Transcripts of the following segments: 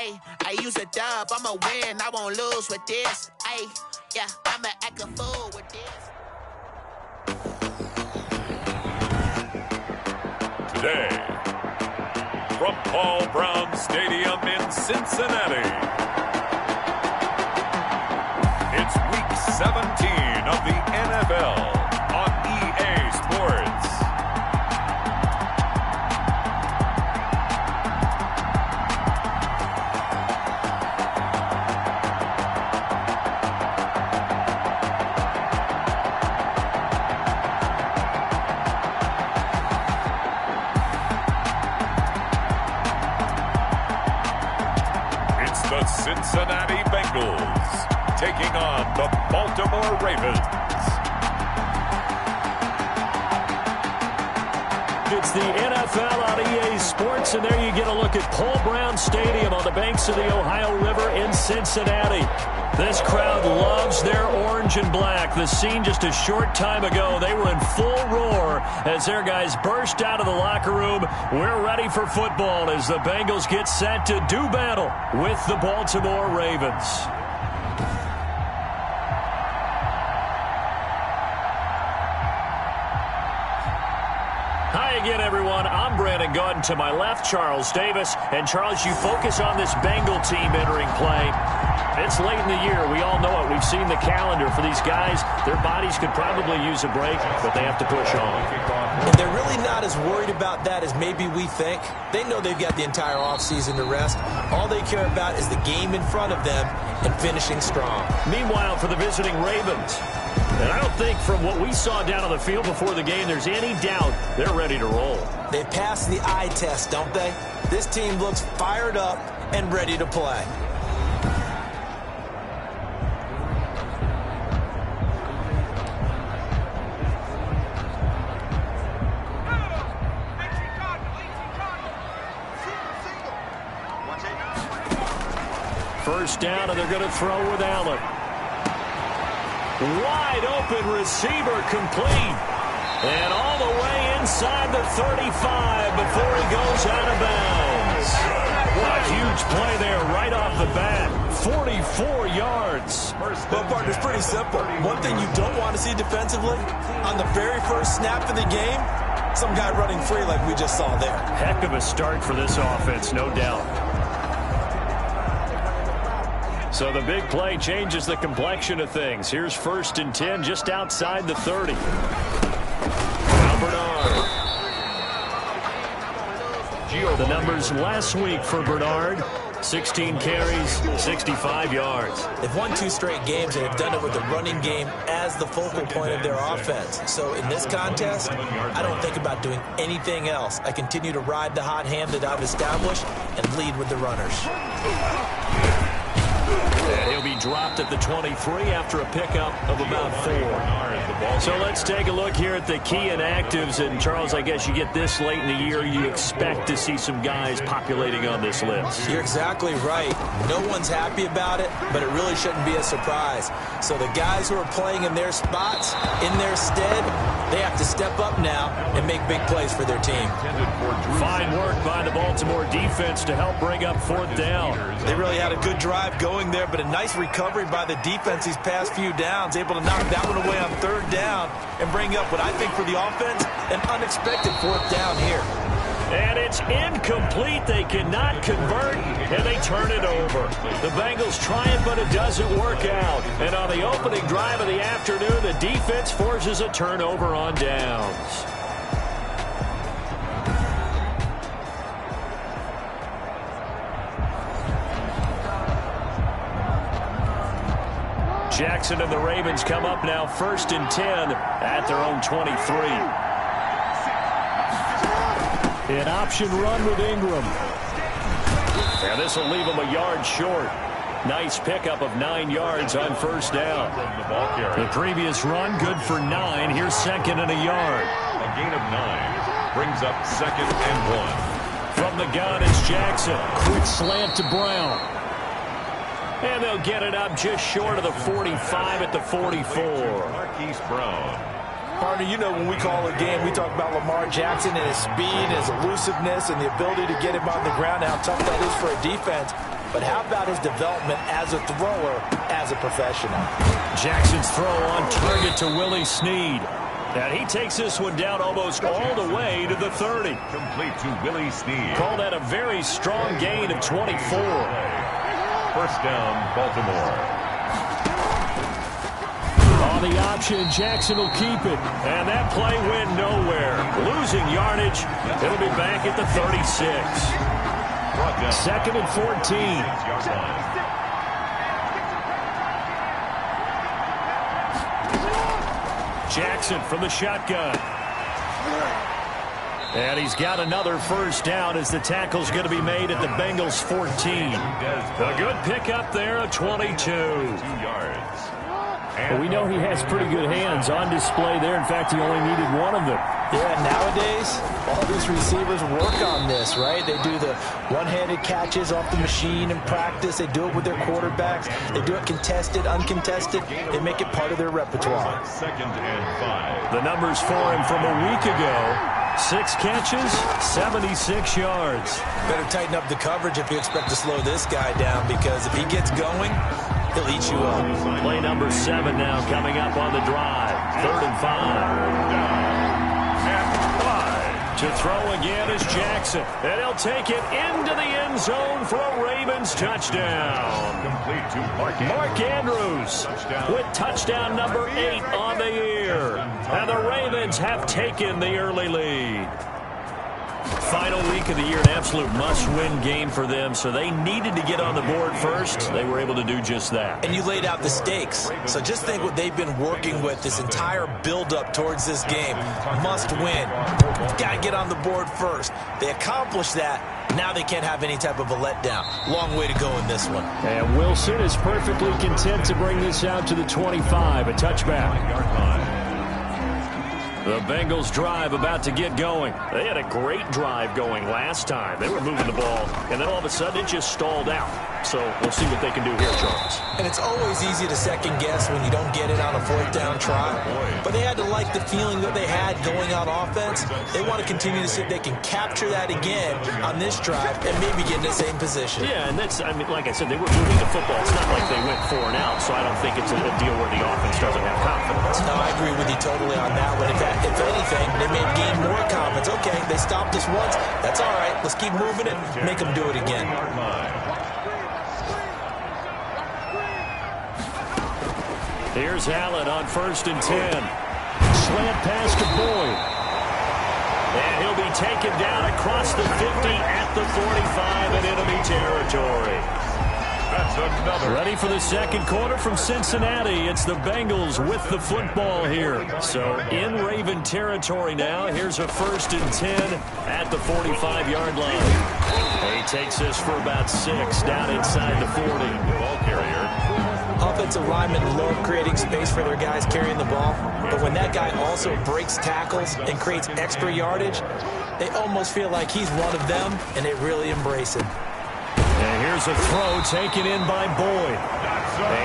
Ay, I use a dub, I'ma win, I won't lose with this. Ay, yeah, I'ma act a fool with this. Today, from Paul Brown Stadium in Cincinnati, it's Week 17 of the NFL on EA Sports. The Cincinnati Bengals taking on the Baltimore Ravens. It's the NFL on EA Sports, and there you get a look at Paul Brown Stadium on the banks of the Ohio River in Cincinnati. This crowd loves their orange and black. The scene just a short time ago, they were in full roar as their guys burst out of the locker room. We're ready for football as the Bengals get set to do battle with the Baltimore Ravens. Hi again, everyone. I'm Brandon Gautin. To my left, Charles Davis. And, Charles, you focus on this Bengal team entering play. It's late in the year. We all know it. We've seen the calendar for these guys. Their bodies could probably use a break, but they have to push on. And they're really not as worried about that as maybe we think. They know they've got the entire offseason to rest. All they care about is the game in front of them and finishing strong. Meanwhile, for the visiting Ravens, and I don't think from what we saw down on the field before the game there's any doubt they're ready to roll. They passed the eye test, don't they? This team looks fired up and ready to play. First down, and they're going to throw with Allen. Wide open receiver complete. And all the way inside the 35 before he goes out of bounds. What a huge play there right off the bat. 44 yards. Well, partner, it's pretty simple. One thing you don't want to see defensively, on the very first snap of the game, some guy running free like we just saw there. Heck of a start for this offense, no doubt. So the big play changes the complexion of things. Here's 1st and 10 just outside the 30. Now Bernard. The numbers last week for Bernard, 16 carries, 65 yards. They've won 2 straight games and have done it with the running game as the focal point of their offense. So in this contest, I don't think about doing anything else. I continue to ride the hot hand that I've established and lead with the runners. And he'll be dropped at the 23 after a pickup of about 4. So let's take a look here at the key inactives. And, Charles, I guess you get this late in the year, you expect to see some guys populating on this list. You're exactly right. No one's happy about it, but it really shouldn't be a surprise. So the guys who are playing in their spots, in their stead, they have to step up now and make big plays for their team. Fine work by the Baltimore defense to help bring up 4th down. They really had a good drive going there, but a nice recovery by the defense these past few downs, able to knock that one away on 3rd down and bring up what I think for the offense, an unexpected 4th down here. And it's incomplete. They cannot convert, and they turn it over. The Bengals try it, but it doesn't work out. And on the opening drive of the afternoon, the defense forces a turnover on downs. Jackson and the Ravens come up now 1st and 10 at their own 23. An option run with Ingram. And this will leave him a yard short. Nice pickup of 9 yards on 1st down. The previous run good for 9. Here's 2nd and a yard. A gain of 9 brings up 2nd and 1. From the gun is Jackson. Quick slant to Brown. And they'll get it up just short of the 45 at the 44. Marquise Brown. Partner, you know when we call a game, we talk about Lamar Jackson and his speed and his elusiveness and the ability to get him on the ground and how tough that is for a defense. But how about his development as a thrower, as a professional? Jackson's throw on target to Willie Snead. And he takes this one down almost all the way to the 30. Complete to Willie Snead. Call that a very strong gain of 24. First down, Baltimore. On the option, Jackson will keep it. And that play went nowhere. Losing yardage. It'll be back at the 36. Second and 14. Jackson from the shotgun. And he's got another first down as the tackle's going to be made at the Bengals 14. A good pickup there of 22. 2 yards. Well, we know he has pretty good hands on display there. In fact, he only needed one of them. Yeah, nowadays, all these receivers work on this, right? They do the one-handed catches off the machine in practice. They do it with their quarterbacks. They do it contested, uncontested. They make it part of their repertoire. Second and 5. The numbers for him from a week ago. 6 catches, 76 yards. Better tighten up the coverage if you expect to slow this guy down, because if he gets going, he'll eat you up. Play number 7 now coming up on the drive. 3rd and 5. To throw again is Jackson. And he'll take it into the end zone for a Ravens touchdown. Complete to Mark Andrews with touchdown number 8 on the year. And the Ravens have taken the early lead. Final week of the year, an absolute must-win game for them, so they needed to get on the board first. They were able to do just that. And you laid out the stakes. So just think what they've been working with this entire build-up towards this game. Must win. Got to get on the board first. They accomplished that. Now they can't have any type of a letdown. Long way to go in this one. And Wilson is perfectly content to bring this out to the 25, a touchback. The Bengals drive about to get going. They had a great drive going last time. They were moving the ball, and then all of a sudden it just stalled out. So we'll see what they can do here, Charles. And it's always easy to second guess when you don't get it on a 4th down try. But they had to like the feeling that they had going on offense. They want to continue to see if they can capture that again on this drive and maybe get in the same position. Yeah, and that's, I mean, like I said, they were moving the football. It's not like they went 4 and out, so I don't think it's a deal where the offense doesn't have confidence. No, I agree with you totally on that one. If anything, they may gain more confidence. Okay, they stopped us once. That's all right. Let's keep moving it. Make them do it again. Here's Allen on 1st and 10. Slant pass to Boyd. And he'll be taken down across the 50 at the 45 in enemy territory. That's another. Ready for the second quarter from Cincinnati. It's the Bengals with the football here. So in Raven territory now. Here's a 1st and 10 at the 45-yard line. He takes this for about 6 down inside the 40. Ball carrier. Offensive linemen love creating space for their guys carrying the ball. But when that guy also breaks tackles and creates extra yardage, they almost feel like he's one of them, and they really embrace him. And here's a throw taken in by Boyd.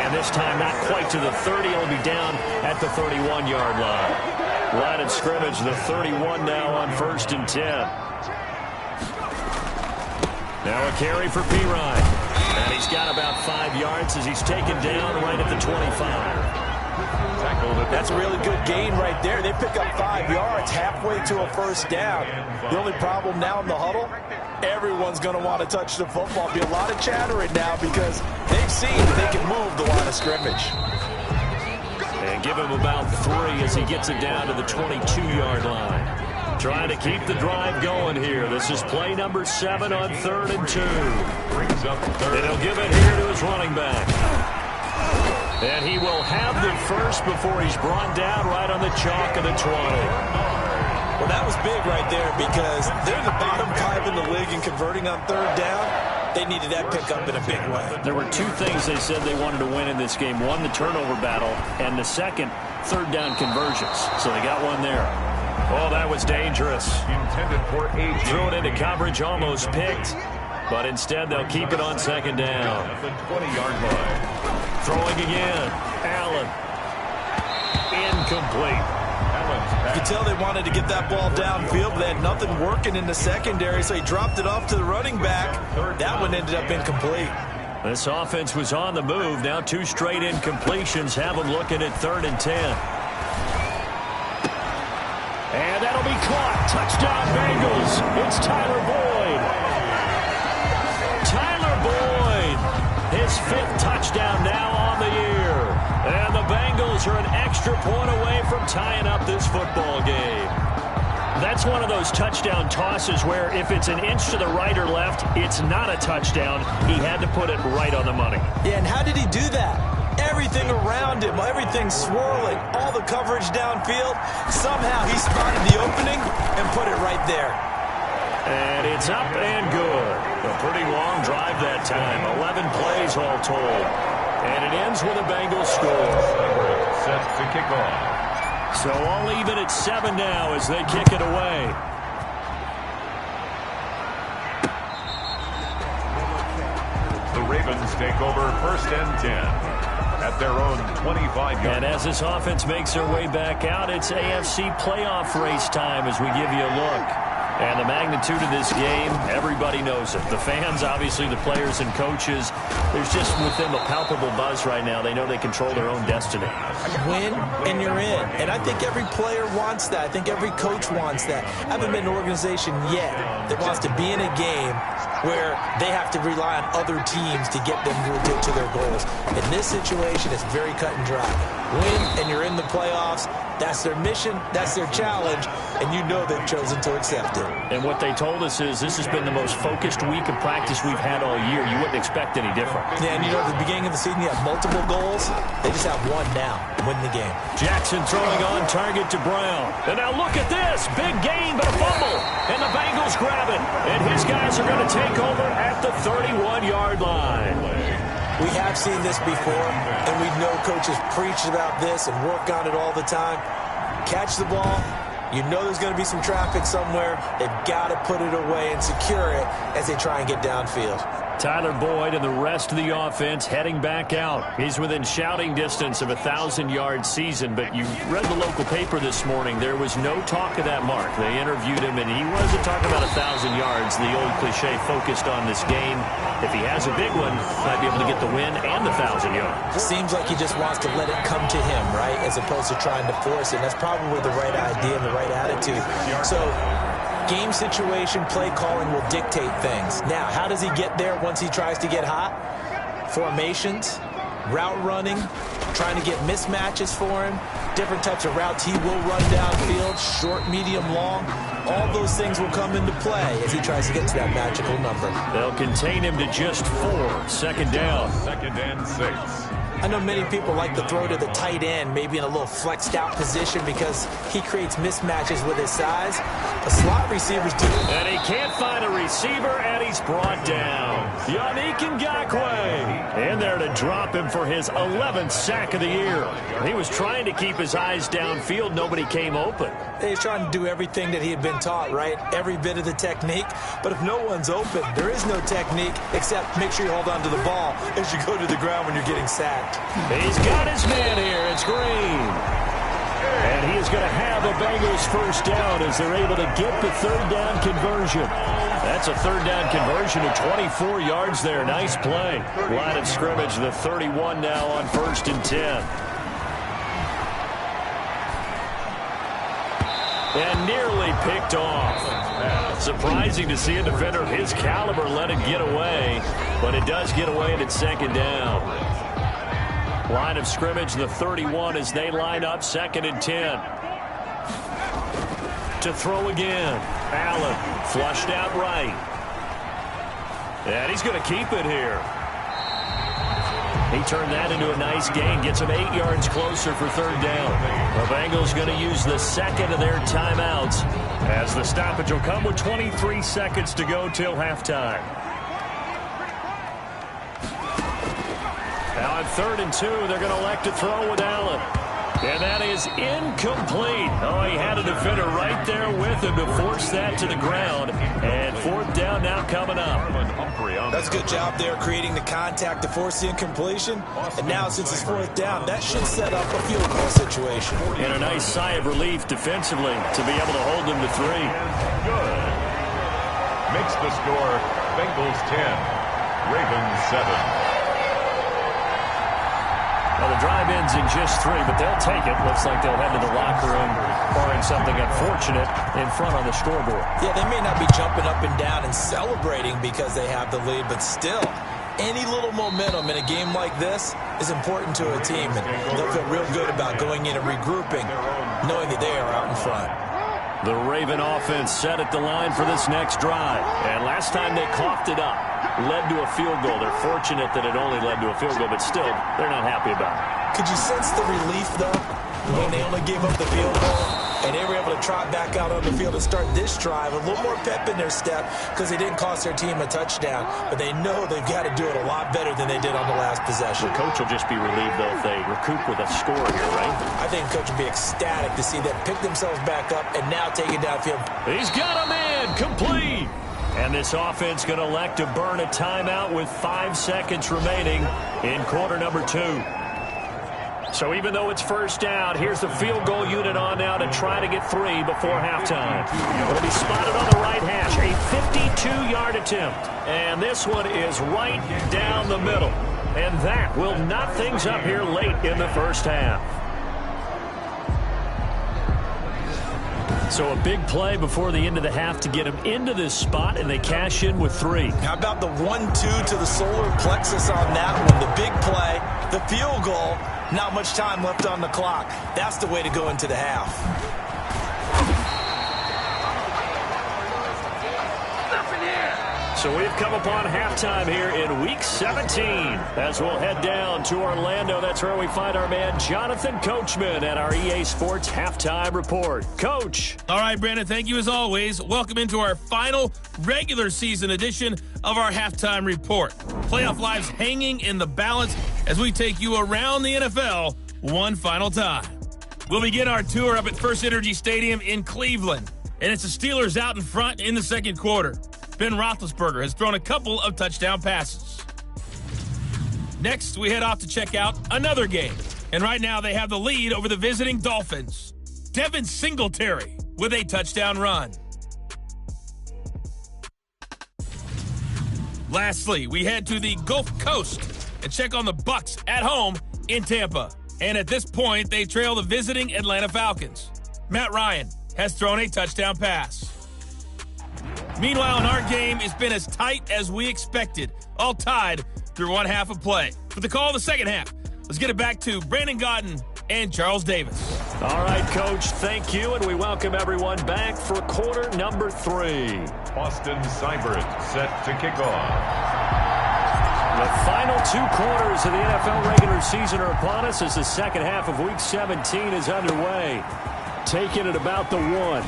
And this time not quite to the 30. He'll be down at the 31-yard line. Line of scrimmage, the 31 now on 1st and 10. Now a carry for Pirine. And he's got about 5 yards as he's taken down right at the 25. That's a really good gain right there. They pick up 5 yards halfway to a 1st down. The only problem now in the huddle, everyone's going to want to touch the football. Be a lot of chattering now because they've seen that they can move the line of scrimmage. And give him about 3 as he gets it down to the 22-yard line. Trying to keep the drive going here. This is play number 7 on 3rd and 2. Brings up 3rd. And he'll give it here to his running back. And he will have the first before he's brought down right on the chalk of the 20. Well, that was big right there because they're the bottom 5 in the league in converting on 3rd down. They needed that pickup in a big way. There were 2 things they said they wanted to win in this game. One, the turnover battle, and the second, 3rd down conversions. So they got one there. Oh, that was dangerous. Intended for AJ. Threw it into coverage, almost picked. But instead, they'll keep it on 2nd down. At the 20-yard line. Throwing again. Allen. Incomplete. Allen could tell they wanted to get that ball downfield, but they had nothing working in the secondary, so he dropped it off to the running back. That one ended up incomplete. This offense was on the move. Now 2 straight incompletions have them looking at 3rd and 10. And that'll be caught. Touchdown Bengals. It's Tyler Boyd. Tyler Boyd, his 5th touchdown now on the year. And the Bengals are an extra point away from tying up this football game. That's one of those touchdown tosses where if it's an inch to the right or left, it's not a touchdown. He had to put it right on the money. Yeah, and how did he do that? Everything around him, everything swirling, all the coverage downfield. Somehow he spotted the opening and put it right there. And it's up and good. A pretty long drive that time. 11 plays all told. And it ends with a Bengals score. Set to kick off. So all even at 7 now as they kick it away. The Ravens take over 1st and 10. At their own 25-yard. And as this offense makes their way back out, it's AFC playoff race time as we give you a look. And the magnitude of this game, everybody knows it. The fans, obviously the players and coaches, there's just with them a palpable buzz right now. They know they control their own destiny. Win and you're in. And I think every player wants that. I think every coach wants that. I haven't been an organization yet that wants to be in a game where they have to rely on other teams to get them to their goals. In this situation, it's very cut and dry. Win and you're in the playoffs. That's their mission. That's their challenge. And you know they've chosen to accept it. And what they told us is this has been the most focused week of practice we've had all year. You wouldn't expect any different. Yeah, and you know, at the beginning of the season, you have multiple goals. They just have one now. Win the game. Jackson throwing on target to Brown. And now look at this. Big gain, but a fumble. And the Bengals grab it. And his guys are going to take over at the 31-yard line. We have seen this before, and we know coaches preach about this and work on it all the time. Catch the ball. You know there's going to be some traffic somewhere. They've got to put it away and secure it as they try and get downfield. Tyler Boyd and the rest of the offense heading back out. He's within shouting distance of a 1,000-yard season, but you read the local paper this morning. There was no talk of that mark. They interviewed him, and he wasn't talking about 1,000 yards. The old cliche focused on this game. If he has a big one, might be able to get the win and the 1,000 yards. Seems like he just wants to let it come to him, right, as opposed to trying to force it. And that's probably the right idea and the right attitude. So game situation, play calling will dictate things. Now, how does he get there once he tries to get hot? Formations, route running, trying to get mismatches for him, different types of routes he will run downfield, short, medium, long. All those things will come into play as he tries to get to that magical number. They'll contain him to just 4. 2nd down. 2nd and 6. I know many people like to throw to the tight end, maybe in a little flexed out position because he creates mismatches with his size. The slot receivers do. And he can't find a receiver, and he's brought down. Yannick Ngakoue in there to drop him for his 11th sack of the year. He was trying to keep his eyes downfield. Nobody came open. He's trying to do everything that he had been taught, right? Every bit of the technique. But if no one's open, there is no technique except make sure you hold on to the ball as you go to the ground when you're getting sacked. He's got his man here. It's Green. And he is going to have a Bengals 1st down as they're able to get the 3rd down conversion. That's a 3rd down conversion of 24 yards there. Nice play. Line of scrimmage, the 31 now on 1st and 10. And nearly picked off. Surprising to see a defender of his caliber let it get away, but it does get away and it's 2nd down. Line of scrimmage, the 31 as they line up 2nd and 10. To throw again. Allen flushed out right. And he's going to keep it here. He turned that into a nice gain. Gets him 8 yards closer for 3rd down. The Bengals going to use the 2nd of their timeouts as the stoppage will come with 23 seconds to go till halftime. Now on 3rd and 2, they're going to elect to throw with Allen. And that is incomplete. Oh, he had a defender right there with him to force that to the ground. And fourth down now coming up. That's a good job there creating the contact to force the incompletion. And now since it's fourth down, that should set up a field goal situation. And a nice sigh of relief defensively to be able to hold them to 3. Good. Makes the score Bengals 10, Ravens 7. Well, the drive ends in just 3, but they'll take it. Looks like they'll head to the locker room, barring something unfortunate in front on the scoreboard. Yeah, they may not be jumping up and down and celebrating because they have the lead, but still, any little momentum in a game like this is important to a team, and they'll feel real good about going in and regrouping, knowing that they are out in front. The Raven offense set at the line for this next drive. And last time they coughed it up, led to a field goal. They're fortunate that it only led to a field goal, but still, they're not happy about it. Could you sense the relief, though, when they only gave up the field goal and they were able to trot back out on the field and start this drive? A little more pep in their step because they didn't cost their team a touchdown, but they know they've got to do it a lot better than they did on the last possession. The coach will just be relieved, though, if they recoup with a score here, right? I think the coach will be ecstatic to see them pick themselves back up and now take it downfield. He's got a man, complete. And this offense going to elect to burn a timeout with 5 seconds remaining in quarter number 2. So even though it's first down, here's the field goal unit on now to try to get 3 before halftime. It'll be spotted on the right hash, a 52-yard attempt. And this one is right down the middle. And that will knot things up here late in the first half. So a big play before the end of the half to get them into this spot, and they cash in with 3. How about the 1-2 to the solar plexus on that one? The big play, the field goal, not much time left on the clock. That's the way to go into the half. So we've come upon halftime here in Week 17 as we'll head down to Orlando. That's where we find our man Jonathan Coachman at our EA Sports Halftime Report. Coach. All right, Brandon, thank you as always. Welcome into our final regular season edition of our Halftime Report. Playoff lives hanging in the balance as we take you around the NFL one final time. We'll begin our tour up at First Energy Stadium in Cleveland, and it's the Steelers out in front in the second quarter. Ben Roethlisberger has thrown a couple of touchdown passes. Next, we head off to check out another game. And right now, they have the lead over the visiting Dolphins. Devin Singletary with a touchdown run. Lastly, we head to the Gulf Coast and check on the Bucs at home in Tampa. And at this point, they trail the visiting Atlanta Falcons. Matt Ryan has thrown a touchdown pass. Meanwhile, in our game, it's been as tight as we expected, all tied through one half of play. For the call of the second half, let's get it back to Brandon Gaudin and Charles Davis. All right, Coach, thank you, and we welcome everyone back for quarter number 3. Austin Seibert set to kick off. The final 2 quarters of the NFL regular season are upon us as the second half of Week 17 is underway. Taking it about the 1.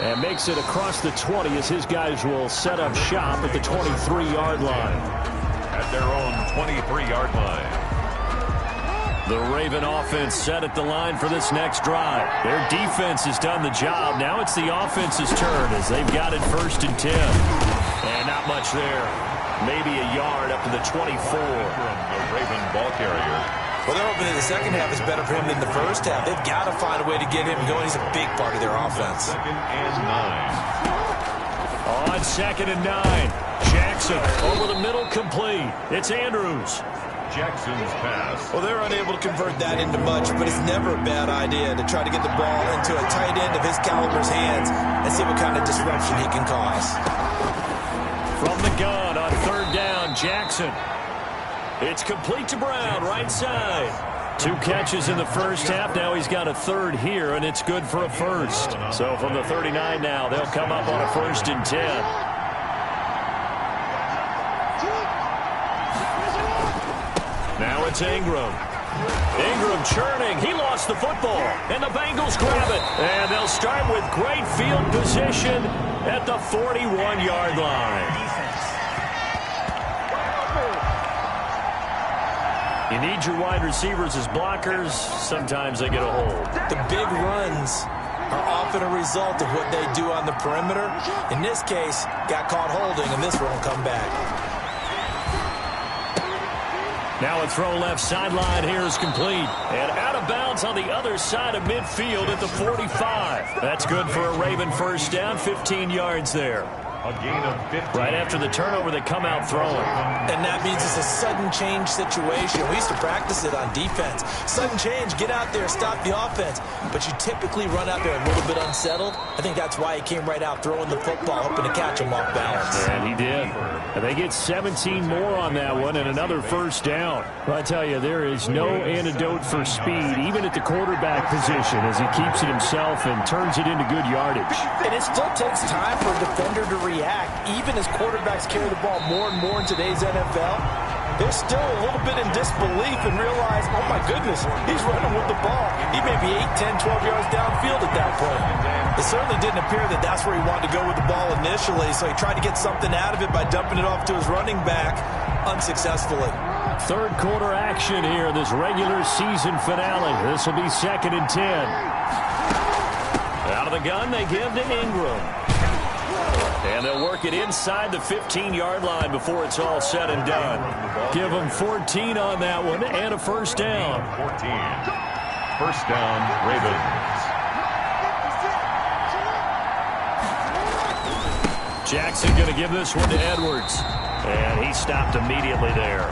And makes it across the 20 as his guys will set up shop at the 23-yard line. At their own 23-yard line. The Raven offense set at the line for this next drive. Their defense has done the job. Now it's the offense's turn as they've got it 1st and 10. And not much there. Maybe a yard up to the 24. From the Raven ball carrier. Well, they're hoping that the second half is better for him than the first half. They've got to find a way to get him going. He's a big part of their offense. 2nd and 9. On 2nd and 9. Jackson over the middle, complete. It's Andrews. Jackson's pass. Well, they're unable to convert that into much, but it's never a bad idea to try to get the ball into a tight end of his caliber's hands and see what kind of disruption he can cause. From the gun on 3rd down, Jackson. It's complete to Brown, right side. 2 catches in the first half. Now he's got a 3rd here, and it's good for a 1st. So from the 39 now, they'll come up on a 1st and 10. Now it's Ingram. Ingram churning. He lost the football, and the Bengals grab it. And they'll start with great field position at the 41-yard line. You need your wide receivers as blockers. Sometimes they get a hold. The big runs are often a result of what they do on the perimeter. In this case, got caught holding, and this one will come back. Now a throw left sideline here is complete. And out of bounds on the other side of midfield at the 45. That's good for a Raven first down, 15 yards there. A gain of 15. Right after the turnover, they come out throwing. And that means it's a sudden change situation. We used to practice it on defense. Sudden change, get out there, stop the offense. But you typically run out there a little bit unsettled. I think that's why he came right out throwing the football, hoping to catch him off balance. And he did. And they get 17 more on that one and another first down. Well, I tell you, there is no antidote for speed, even at the quarterback position, as he keeps it himself and turns it into good yardage. And it still takes time for a defender to react. Even as quarterbacks carry the ball more and more in today's NFL, they're still a little bit in disbelief and realize, oh my goodness, he's running with the ball. He may be 8, 10, 12 yards downfield at that point. It certainly didn't appear that that's where he wanted to go with the ball initially, so he tried to get something out of it by dumping it off to his running back unsuccessfully. Third quarter action here, this regular season finale. This will be 2nd and 10. Out of the gun, they give to Ingram. And they'll work it inside the 15-yard line before it's all said and done. Give them 14 on that one and a first down. 14. First down, Ravens. Jackson going to give this one to Edwards. And he stopped immediately there.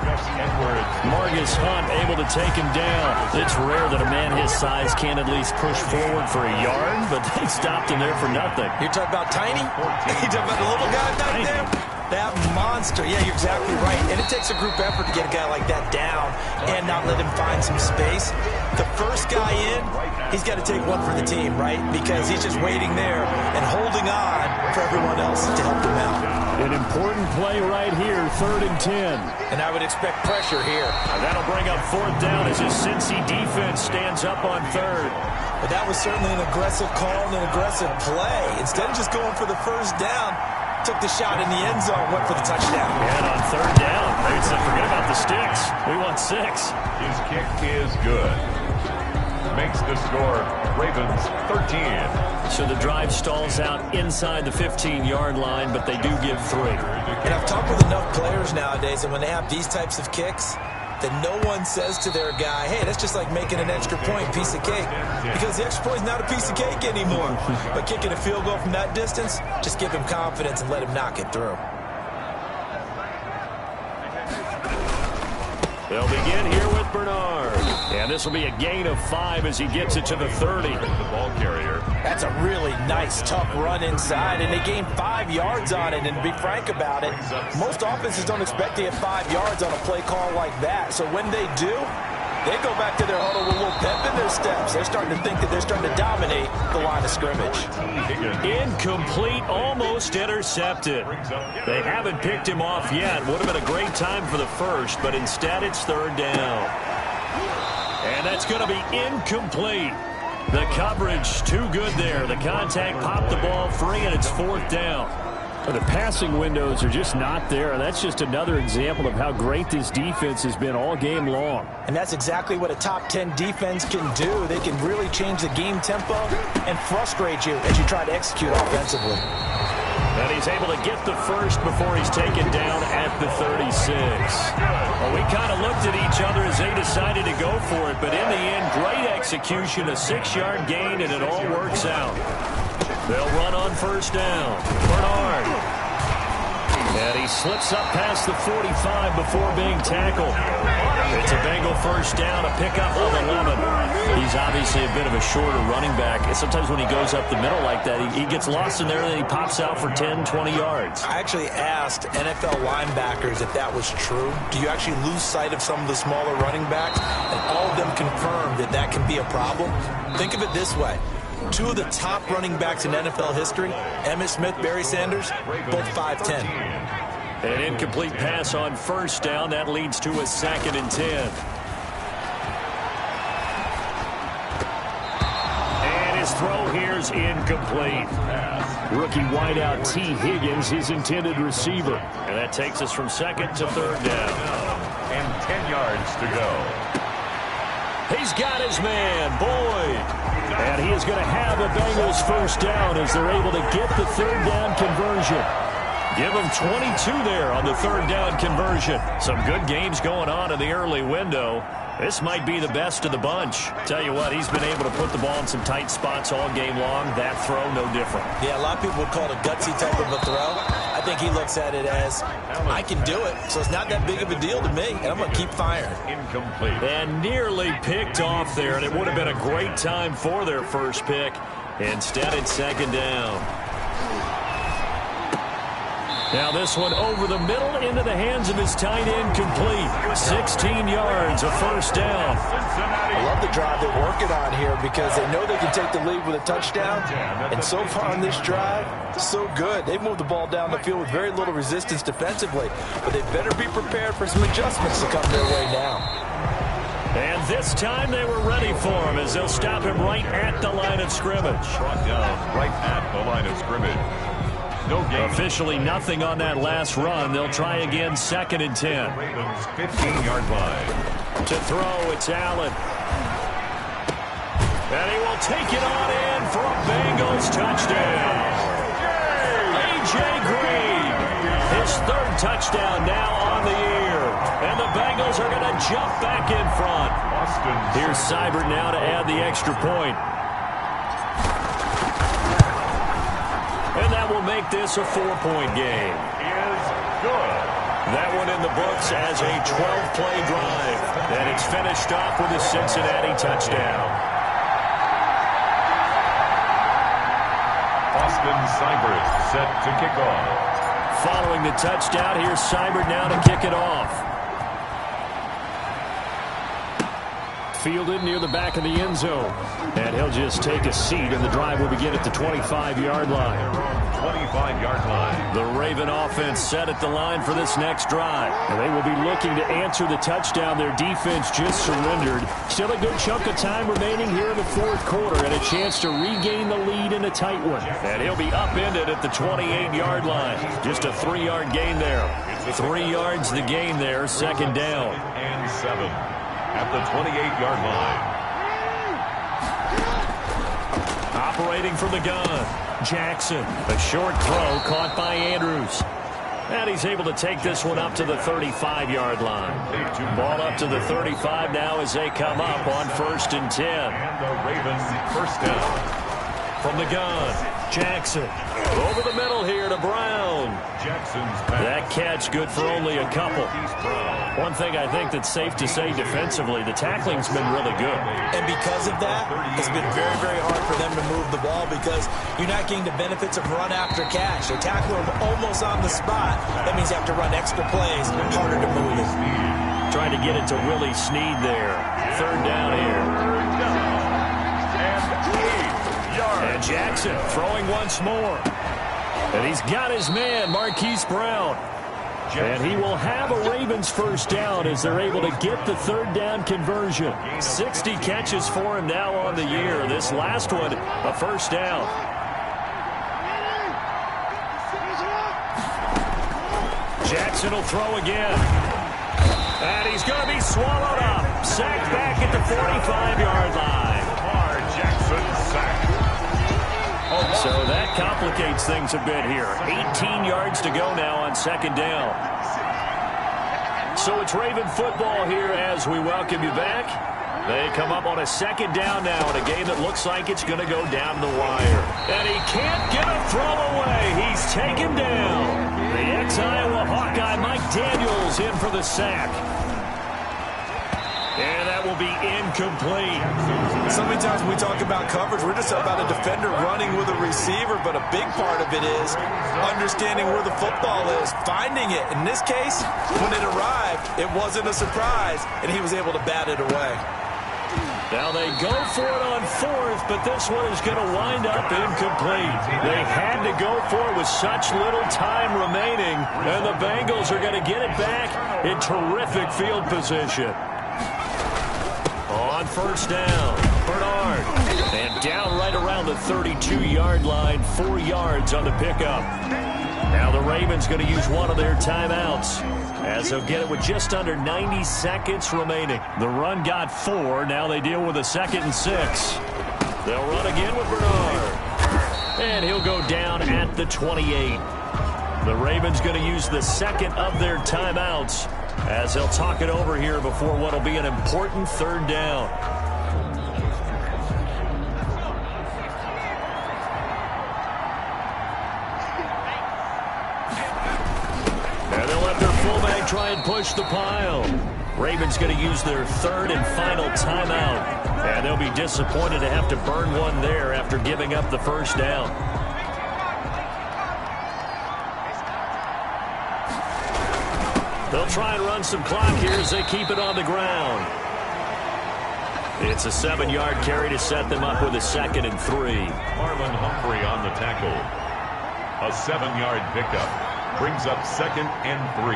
Marcus Hunt able to take him down. It's rare that a man his size can't at least push forward for a yard, but they stopped him there for nothing. You're talking about tiny? You're talking about the little guy back there? That monster. Yeah, you're exactly right. And it takes a group effort to get a guy like that down and not let him find some space. The first guy in, he's got to take one for the team, right? Because he's just waiting there and holding on for everyone else to help him out. An important play right here, 3rd and 10. And I would expect pressure here. And that'll bring up 4th down as his Cincy defense stands up on 3rd. But that was certainly an aggressive call and an aggressive play. Instead of just going for the first down, took the shot in the end zone, went for the touchdown. And on 3rd down, they said, forget about the sticks. We want 6. His kick is good. Makes the score Ravens 13. So the drive stalls out inside the 15-yard line, but they do give 3. And I've talked with enough players nowadays, and when they have these types of kicks, that no one says to their guy, hey, that's just like making an extra point, piece of cake. Because the extra point is not a piece of cake anymore. But kicking a field goal from that distance, just give him confidence and let him knock it through. They'll begin here with Bernard. And this will be a gain of 5 as he gets it to the 30. The ball carrier. That's a really nice, tough run inside, and they gained 5 yards on it. And to be frank about it, most offenses don't expect to get 5 yards on a play call like that. So when they do, they go back to their huddle with a little pep in their steps. They're starting to think that they're starting to dominate the line of scrimmage. Incomplete, almost intercepted. They haven't picked him off yet. Would have been a great time for the first, but instead it's 3rd down. And that's going to be incomplete. The coverage too good there. The contact popped the ball free, and it's 4th down. The passing windows are just not there, and that's just another example of how great this defense has been all game long. And that's exactly what a top 10 defense can do. They can really change the game tempo and frustrate you as you try to execute offensively. And he's able to get the first before he's taken down at the 36. Well, we kind of looked at each other as they decided to go for it, but in the end, great execution, a 6-yard gain, and it all works out. They'll run on first down. Bernard. And he slips up past the 45 before being tackled. It's a Bengal first down, a pickup of 11. He's obviously a bit of a shorter running back. And sometimes when he goes up the middle like that, he gets lost in there and then he pops out for 10, 20 yards. I actually asked NFL linebackers if that was true. Do you actually lose sight of some of the smaller running backs? And all of them confirmed that that can be a problem. Think of it this way. 2 of the top running backs in NFL history, Emmitt Smith, Barry Sanders, both 5'10". An incomplete pass on first down. That leads to a 2nd and 10. And his throw here is incomplete. Rookie wideout T. Higgins, his intended receiver. And that takes us from second to third down. And 10 yards to go. He's got his man, Boyd. And he is going to have a Bengals first down as they're able to get the third down conversion. Give him 22 there on the third down conversion. Some good games going on in the early window. This might be the best of the bunch. Tell you what, he's been able to put the ball in some tight spots all game long. That throw, no different. Yeah, a lot of people would call it a gutsy type of a throw. I think he looks at it as, I can do it, so it's not that big of a deal to me, and I'm going to keep firing. Incomplete. And nearly picked off there, and it would have been a great time for their first pick. Instead, it's second down. Now this one over the middle into the hands of his tight end, complete. 16 yards, a first down. I love the drive they're working on here because they know they can take the lead with a touchdown. And so far on this drive, so good. They've moved the ball down the field with very little resistance defensively. But they better be prepared for some adjustments to come their way now. And this time they were ready for him as they'll stop him right at the line of scrimmage. Brought down right at the line of scrimmage. No gain. Officially nothing on that last run. They'll try again, second and 10. Ravens 15-yard line. To throw, it's Allen. And he will take it on in for a Bengals touchdown. A.J. Green, his third touchdown now on the year. And the Bengals are going to jump back in front. Here's Seibert now to add the extra point. And that will make this a 4-point game. Is good. That one in the books as a 12-play drive. And it's finished off with a Cincinnati touchdown. Austin Seibert set to kick off. Following the touchdown, here's Seibert now to kick it off. Fielded near the back of the end zone. And he'll just take a seat, and the drive will begin at the 25-yard line. 25-yard line. The Raven offense set at the line for this next drive. And they will be looking to answer the touchdown their defense just surrendered. Still a good chunk of time remaining here in the fourth quarter and a chance to regain the lead in a tight one. And he'll be upended at the 28-yard line. Just a 3-yard gain there. 3 yards the gain there, second down. And 7 at the 28-yard line. Operating from the gun, Jackson. A short throw caught by Andrews. And he's able to take this one up to the 35-yard line. Ball up to the 35 now as they come up on first and 10. And the Ravens first down. From the gun, Jackson. Over the middle here to Brown. Jackson's pass. That catch good for only a couple. One thing I think that's safe to say defensively, the tackling's been really good. And because of that, it's been very, very hard for them to move the ball because you're not getting the benefits of run after catch. They tackle them almost on the spot. That means you have to run extra plays, harder to move it. Trying to get it to Willie Snead there. Third down here. And 8 yards. And Jackson throwing once more. And he's got his man, Marquise Brown. And he will have a Ravens first down as they're able to get the third down conversion. 60 catches for him now on the year. This last one, a first down. Jackson will throw again. And he's going to be swallowed up. Sacked back at the 45-yard line. Lamar Jackson sacked. So that complicates things a bit here. 18 yards to go now on second down. So it's Raven football here as we welcome you back. They come up on a second down now in a game that looks like it's going to go down the wire. And he can't get a throw away. He's taken down. The ex-Iowa Hawkeye Mike Daniels in for the sack. And that will be incomplete. So many times when we talk about coverage, we're just about a defender running with a receiver, but a big part of it is understanding where the football is, finding it. In this case, when it arrived, it wasn't a surprise, and he was able to bat it away. Now they go for it on fourth, but this one is going to wind up incomplete. They had to go for it with such little time remaining, and the Bengals are going to get it back in terrific field position. On first down, Bernard. And down right around the 32-yard line, 4 yards on the pickup. Now the Ravens going to use one of their timeouts, as they'll get it with just under 90 seconds remaining. The run got 4. Now they deal with a 2nd and 6. They'll run again with Bernard. And he'll go down at the 28. The Ravens going to use the second of their timeouts, as they'll talk it over here before what will be an important 3rd down. And they'll let their fullback try and push the pile. Ravens going to use their 3rd and final timeout. And they'll be disappointed to have to burn one there after giving up the 1st down. They'll try and run some clock here as they keep it on the ground. It's a 7-yard carry to set them up with a 2nd and 3. Marlon Humphrey on the tackle. A 7-yard pickup brings up 2nd and 3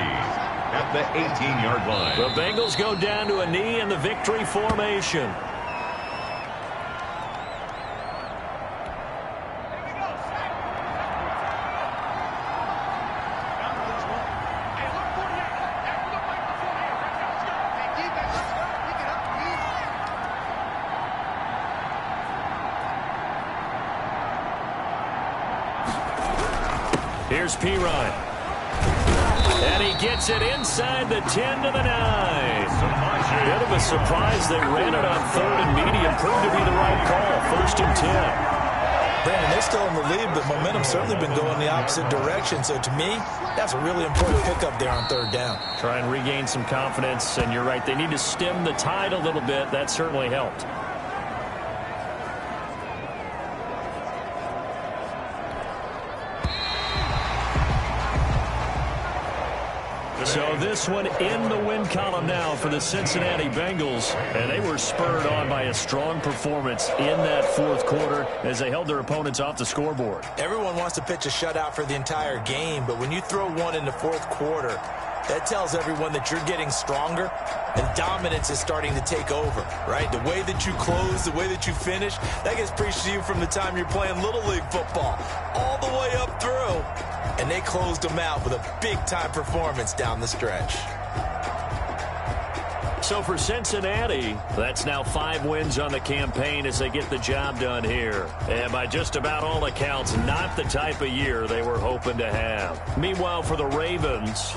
at the 18-yard line. The Bengals go down to a knee in the victory formation. Here's Pirine. And he gets it inside the 10 to the 9. Bit of a surprise they ran it on 3rd and medium. Proved to be the right call. 1st and 10. Brandon, they're still in the lead, but momentum's certainly been going the opposite direction. So to me, that's a really important pickup there on 3rd down. Try and regain some confidence, and you're right. They need to stem the tide a little bit. That certainly helped. So this one in the win column now for the Cincinnati Bengals. And they were spurred on by a strong performance in that 4th quarter as they held their opponents off the scoreboard. Everyone wants to pitch a shutout for the entire game, but when you throw one in the 4th quarter, that tells everyone that you're getting stronger and dominance is starting to take over, right? The way that you close, the way that you finish, that gets preached to you from the time you're playing Little League football all the way up through. And they closed them out with a big-time performance down the stretch. So for Cincinnati, that's now 5 wins on the campaign as they get the job done here. And by just about all accounts, not the type of year they were hoping to have. Meanwhile, for the Ravens...